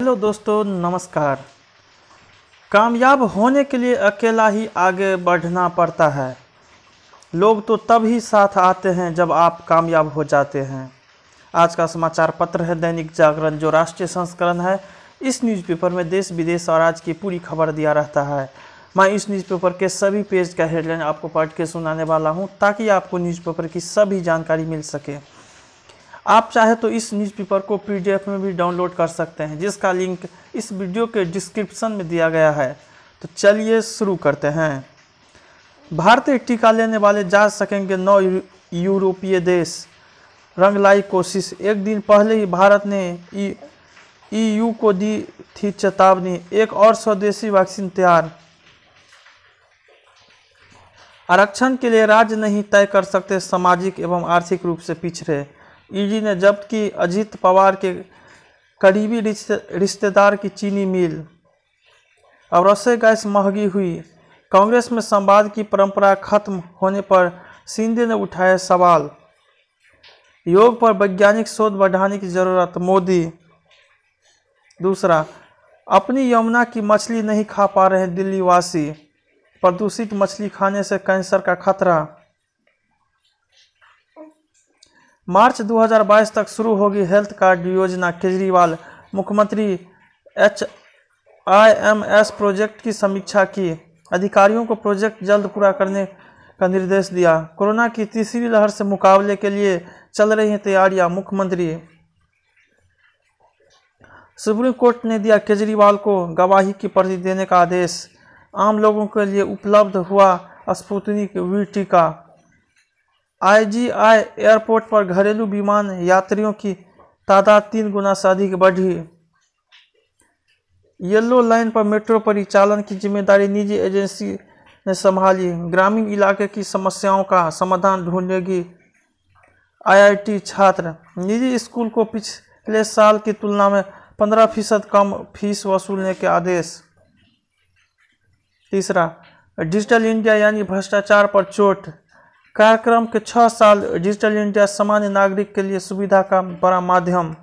Hello दोस्तों, नमस्कार। कामयाब होने के लिए अकेला ही आगे बढ़ना पड़ता है। लोग तो तब ही साथ आते हैं जब आप कामयाब हो जाते हैं। आज का समाचार पत्र है दैनिक जागरण, जो राष्ट्रीय संस्करण है। इस न्यूज़पेपर में देश विदेश और आज की पूरी खबर दिया रहता है। मैं इस न्यूज़पेपर के सभी पेज का हेडलाइन आपको पढ़ के सुनाने वाला हूं, ताकि आपको न्यूज़पेपर की सभी जानकारी मिल सके। आप चाहे तो इस न्यूज़पेपर को PDF में भी डाउनलोड कर सकते हैं, जिसका लिंक इस वीडियो के डिस्क्रिप्शन में दिया गया है। तो चलिए शुरू करते हैं। भारतीय टीका लेने वाले जा सकेंगे 9 यूरोपीय देश, रंग लाई कोशिश। एक दिन पहले ही भारत ने EU को दी थी चेतावनी, एक और स्वदेशी वैक्सीन तैयार। आरक्षण के लिए राज्य नहीं तय कर सकते सामाजिक एवं आर्थिक रूप से पिछड़े। ईडी ने जब्त की अजित पवार के करीबी रिश्तेदार की चीनी मिल। अब रसोई गैस महंगी हुई। कांग्रेस में संवाद की परंपरा खत्म होने पर शिंदे ने उठाया सवाल। योग पर वैज्ञानिक शोध बढ़ाने की जरूरत, मोदी। दूसरा, अपनी यमुना की मछली नहीं खा पा रहे दिल्ली वासी, प्रदूषित मछली खाने से कैंसर का खतरा। मार्च 2022 तक शुरू होगी हेल्थ कार्ड योजना, केजरीवाल। मुख्यमंत्री HIMS प्रोजेक्ट की समीक्षा की, अधिकारियों को प्रोजेक्ट जल्द पूरा करने का निर्देश दिया। कोरोना की तीसरी लहर से मुकाबले के लिए चल रही हैं तैयारियां, मुख्यमंत्री। सुप्रीम कोर्ट ने दिया केजरीवाल को गवाही की पर्ची देने का आदेश। आम लोगों के लिए उपलब्ध हुआ स्पुतनिक V टीका। IGI एयरपोर्ट पर घरेलू विमान यात्रियों की तादाद 3 गुना से अधिक बढ़ी। येलो लाइन पर मेट्रो परिचालन की जिम्मेदारी निजी एजेंसी ने संभाली। ग्रामीण इलाके की समस्याओं का समाधान ढूंढेगी IIT छात्र। निजी स्कूल को पिछले साल की तुलना में 15% कम फीस वसूलने के आदेश। तीसरा, डिजिटल इंडिया यानी भ्रष्टाचार पर चोट। कार्यक्रम के 6 साल डिजिटल इंडिया सामान्य नागरिक के लिए सुविधा का बड़ा माध्यम।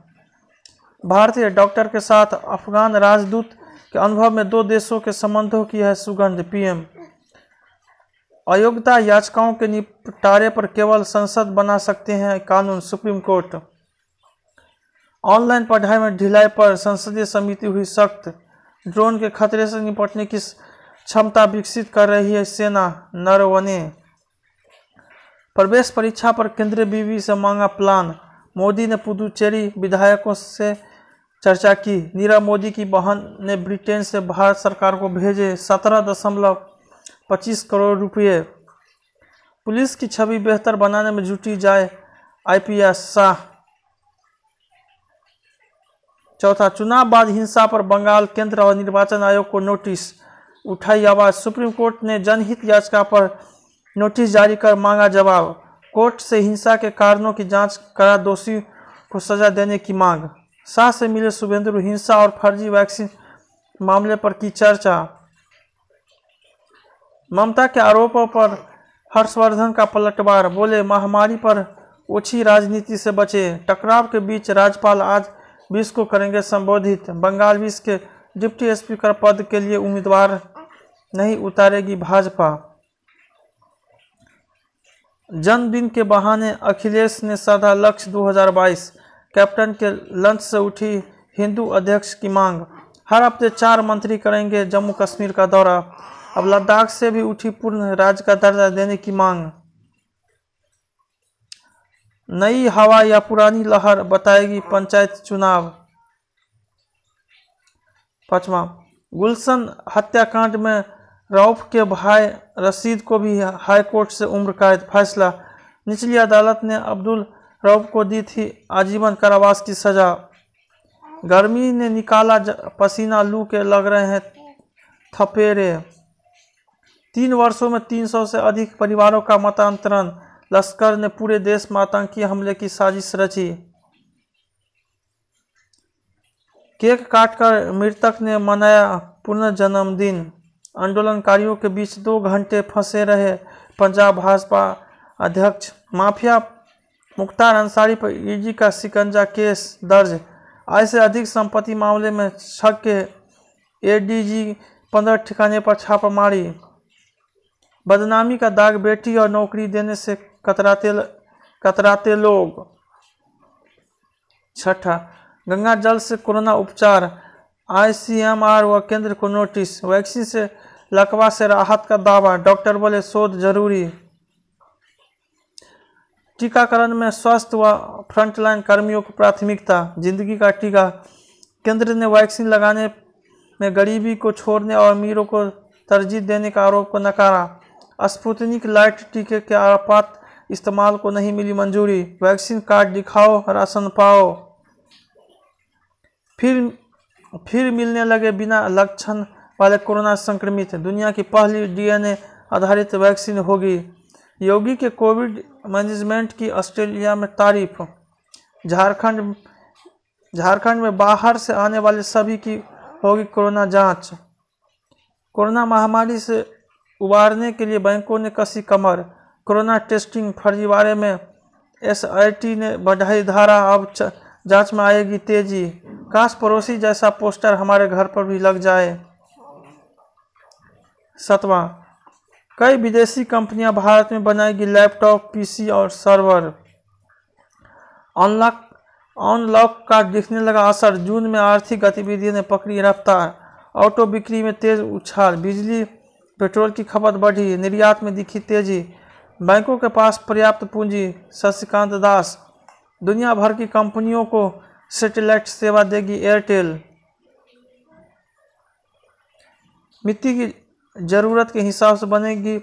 भारतीय डॉक्टर के साथ अफगान राजदूत के अनुभव में 2 देशों के संबंधों की है सुगंध, PM। अयोग्यता याचिकाओं के निपटारे पर केवल संसद बना सकते हैं कानून, सुप्रीम कोर्ट। ऑनलाइन पढ़ाई में ढिलाई पर संसदीय समिति हुई सख्त। ड्रोन के खतरे से निपटने की क्षमता विकसित कर रही है सेना, नरवणे। प्रवेश परीक्षा पर केंद्रीय विवि से मांगा प्लान। मोदी ने पुदुचेरी विधायकों से चर्चा की। नीरव मोदी की बहन ने ब्रिटेन से भारत सरकार को भेजे 17.25 करोड़ रुपये। पुलिस की छवि बेहतर बनाने में जुटी जाए IPS शाह। चौथा, चुनाव बाद हिंसा पर बंगाल केंद्र और निर्वाचन आयोग को नोटिस, उठाई आवाज। सुप्रीम कोर्ट ने जनहित याचिका पर नोटिस जारी कर मांगा जवाब। कोर्ट से हिंसा के कारणों की जांच करा दोषी को सजा देने की मांग। शाह से मिले शुभेंदु, हिंसा और फर्जी वैक्सीन मामले पर की चर्चा। ममता के आरोपों पर हर्षवर्धन का पलटवार, बोले महामारी पर ओछी राजनीति से बचे। टकराव के बीच राज्यपाल आज 20 को करेंगे संबोधित। बंगाल 20 के डिप्टी स्पीकर पद के लिए उम्मीदवार नहीं उतारेगी भाजपा। जन्मदिन के बहाने अखिलेश ने साधा लक्ष्य 2022, कैप्टन के लंच से उठी हिंदू अध्यक्ष की मांग। हर हफ्ते 4 मंत्री करेंगे जम्मू कश्मीर का दौरा। अब लद्दाख से भी उठी पूर्ण राज्य का दर्जा देने की मांग। नई हवा या पुरानी लहर बताएगी पंचायत चुनाव। 5वां, गुलशन हत्याकांड में रऊफ के भाई रशीद को भी हाईकोर्ट से उम्र कैद फैसला। निचली अदालत ने अब्दुल रऊफ को दी थी आजीवन कारावास की सजा। गर्मी ने निकाला पसीना, लू के लग रहे हैं थपेरे। 3 वर्षों में 300 से अधिक परिवारों का मतांतरण। लश्कर ने पूरे देश में आतंकी हमले की साजिश रची। केक काटकर मृतक ने मनाया पुनर्जन्मदिन। आंदोलनकारियों के बीच 2 घंटे फंसे रहे पंजाब भाजपा अध्यक्ष। माफिया मुख्तार अंसारी पर ईडी का शिकंजा, केस दर्ज। आय से अधिक संपत्ति मामले में शक के एडीजी 15 ठिकाने पर छापामारी। बदनामी का दाग, बेटी और नौकरी देने से कतराते लोग। छठा, गंगा जल से कोरोना उपचार, आईसीएमआर व केंद्र को नोटिस। वैक्सीन से लकवा से राहत का दावा, डॉक्टर बोले शोध जरूरी। टीकाकरण में स्वास्थ्य व फ्रंटलाइन कर्मियों को प्राथमिकता, जिंदगी का टीका। केंद्र ने वैक्सीन लगाने में गरीबी को छोड़ने और अमीरों को तरजीह देने का आरोप को नकारा। स्पुतनिक लाइट टीके के आपात इस्तेमाल को नहीं मिली मंजूरी। वैक्सीन कार्ड दिखाओ, राशन पाओ। फिर मिलने लगे बिना लक्षण वाले कोरोना संक्रमित। दुनिया की पहली डीएनए आधारित वैक्सीन होगी। योगी के कोविड मैनेजमेंट की ऑस्ट्रेलिया में तारीफ। झारखंड में बाहर से आने वाले सभी की होगी कोरोना जांच। कोरोना महामारी से उबारने के लिए बैंकों ने कसी कमर। कोरोना टेस्टिंग फर्जीवाड़े में एसआईटी ने बढ़ाई धारा, अब जांच में आएगी तेजी। काश पड़ोसी जैसा पोस्टर हमारे घर पर भी लग जाए। 7वां, कई विदेशी कंपनियां भारत में बनाएगी लैपटॉप, पीसी और सर्वर। अनलॉक का दिखने लगा असर। जून में आर्थिक गतिविधियों ने पकड़ी रफ्तार। ऑटो बिक्री में तेज उछाल। बिजली पेट्रोल की खपत बढ़ी। निर्यात में दिखी तेजी। बैंकों के पास पर्याप्त पूंजी। शशिकांत दास। दुनिया भर की कंपनियों को सैटेलाइट सेवा देगी एयरटेल। मिट्टी की जरूरत के हिसाब से बनेगी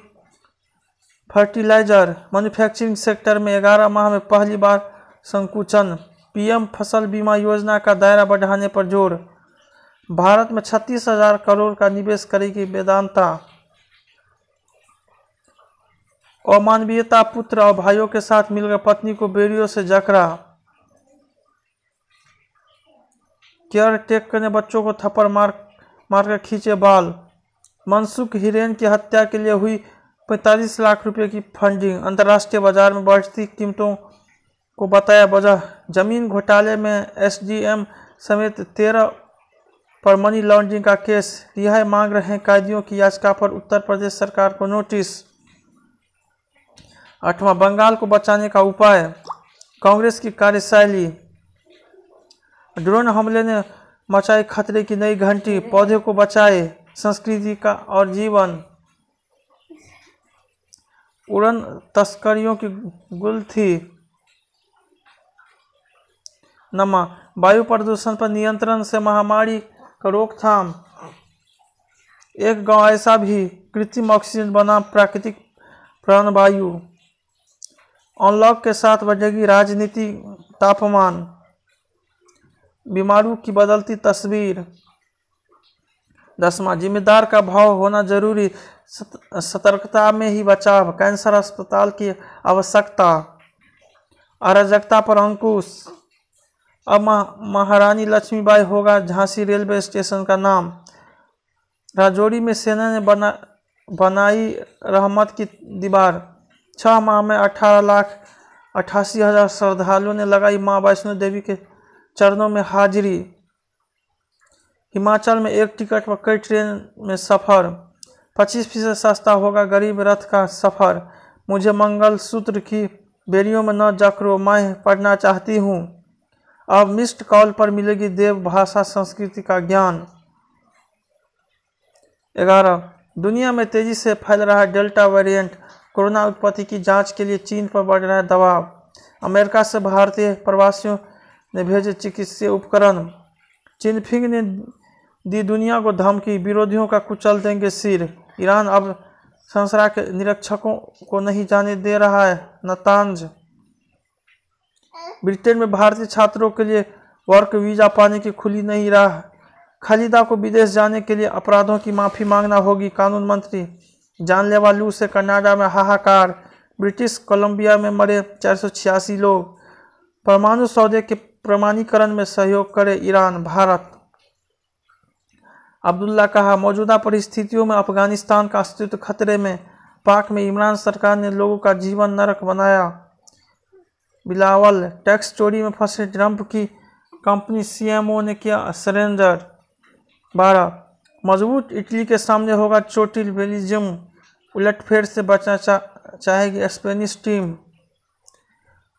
फर्टिलाइजर। मैन्युफैक्चरिंग सेक्टर में 11 माह में पहली बार संकुचन। पीएम फसल बीमा योजना का दायरा बढ़ाने पर जोर। भारत में 36,000 करोड़ का निवेश करेगी वेदांता। अमानवीयता, पुत्र और भाइयों के साथ मिलकर पत्नी को बेड़ियों से जकड़ा। केयर टेकर ने बच्चों को थप्पड़ मारकर खींचे बाल। मनसुख हिरेन की हत्या के लिए हुई 45 लाख रुपए की फंडिंग। अंतर्राष्ट्रीय बाजार में बढ़ती कीमतों को बताया वजह। जमीन घोटाले में एसडीएम समेत 13 पर मनी लॉन्ड्रिंग का केस। रिहाई मांग रहे हैं कैदियों की याचिका पर उत्तर प्रदेश सरकार को नोटिस। 8वां, बंगाल को बचाने का उपाय, कांग्रेस की कार्यशैली। ड्रोन हमले ने मचाई खतरे की नई घंटी। पौधे को बचाए, संस्कृति का और जीवन। उड़न तस्करियों की गुल थी। नमा, वायु प्रदूषण पर नियंत्रण से महामारी का रोकथाम। एक गांव ऐसा भी कृत्रिम ऑक्सीजन बना प्राकृतिक प्राणवायु। अनलॉक के साथ बढ़ेगी राजनीति, तापमान। बीमारियों की बदलती तस्वीर। 10वां, जिम्मेदार का भाव होना जरूरी। सतर्कता में ही बचाव। कैंसर अस्पताल की आवश्यकता। अराजकता पर अंकुश। अब महारानी लक्ष्मीबाई होगा झांसी रेलवे स्टेशन का नाम। राजौरी में सेना ने बनाई रहमत की दीवार। 6 माह में 18,88,000 श्रद्धालुओं ने लगाई मां वैष्णो देवी के चरणों में हाजिरी। हिमाचल में एक टिकट पर कई ट्रेन में सफ़र। 25% सस्ता होगा गरीब रथ का सफ़र। मुझे मंगलसूत्र की बेड़ियों में न जकड़ो, मैं पढ़ना चाहती हूँ। अब मिस्ड कॉल पर मिलेगी देव भाषा संस्कृति का ज्ञान। 11, दुनिया में तेजी से फैल रहा है डेल्टा वेरिएंट। कोरोना उत्पत्ति की जांच के लिए चीन पर बढ़ रहा है दबाव। अमेरिका से भारतीय प्रवासियों ने भेजे चिकित्सीय उपकरण। चिनफिंग ने दी दुनिया को धमकी, विरोधियों का कुचल देंगे सिर। ईरान अब संसरा के निरीक्षकों को नहीं जाने दे रहा है, नतांज। ब्रिटेन में भारतीय छात्रों के लिए वर्क वीजा पाने की खुली नहीं राह। खालिदा को विदेश जाने के लिए अपराधों की माफी मांगना होगी, कानून मंत्री। जानलेवा लू से कनाडा में हाहाकार। ब्रिटिश कोलंबिया में मरे 486 लोग। परमाणु सौदे के प्रमाणीकरण में सहयोग करे ईरान, भारत। अब्दुल्ला कहा, मौजूदा परिस्थितियों में अफगानिस्तान का अस्तित्व खतरे में। पाक में इमरान सरकार ने लोगों का जीवन नरक बनाया। बिलावल, टैक्स चोरी में फंसे ट्रंप की कंपनी सीएमओ ने किया सरेंडर। 12 मजबूत इटली के सामने होगा चोटिल बेल्जियम, उलटफेर से बचना चाहेगी स्पेनिश टीम।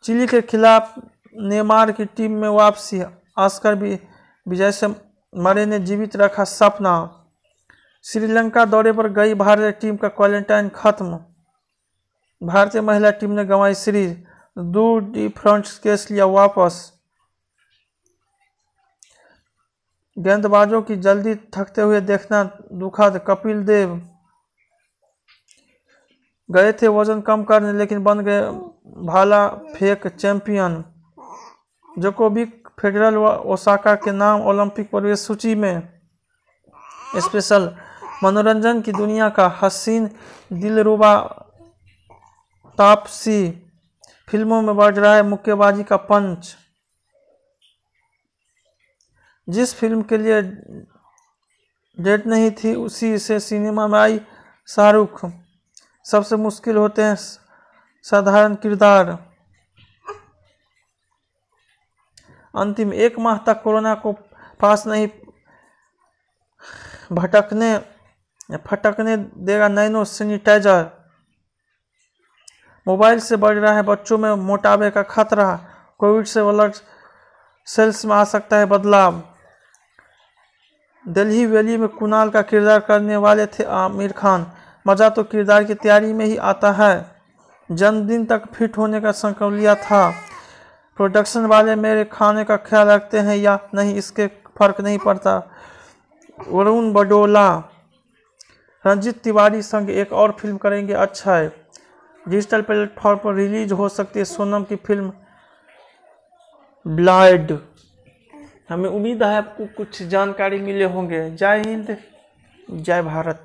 चिली के खिलाफ नेमार की टीम में वापसी, ऑस्कर विजय से मरे ने जीवित रखा सपना। श्रीलंका दौरे पर गई भारतीय टीम का क्वारंटाइन खत्म, भारतीय महिला टीम ने गंवाई सीरीज। 2 डिफरेंट केस लिया वापस। गेंदबाजों की जल्दी थकते हुए देखना दुखद, कपिल देव गए थे वजन कम करने लेकिन बन गए भाला फेंक चैंपियन। जोकोविक, फेडरल व ओसाका के नाम ओलंपिक प्रवेश सूची में। स्पेशल मनोरंजन की दुनिया का हसीन दिलरुबा तापसी, फिल्मों में बढ़ रहा है मुक्केबाजी का पंच। जिस फिल्म के लिए डेट नहीं थी उसी से सिनेमा में आई शाहरुख। सबसे मुश्किल होते हैं साधारण किरदार। अंतिम 1 माह तक कोरोना को पास नहीं फटकने देगा नैनो सैनिटाइजर। मोबाइल से बढ़ रहा है बच्चों में मोटापे का खतरा, कोविड से ब्लड सेल्स में आ सकता है बदलाव। दिल्ली वैली में कुणाल का किरदार करने वाले थे आमिर खान, मजा तो किरदार की तैयारी में ही आता है। जन्मदिन तक फिट होने का संकल्प लिया था। प्रोडक्शन वाले मेरे खाने का ख्याल रखते हैं या नहीं इसके फर्क नहीं पड़ता। वरुण बडोला, रंजीत तिवारी संग एक और फिल्म करेंगे अक्षय। डिजिटल प्लेटफॉर्म पर रिलीज हो सकती है सोनम की फिल्म ब्लाइड। हमें उम्मीद है आपको कुछ जानकारी मिले होंगे। जय हिंद, जय भारत।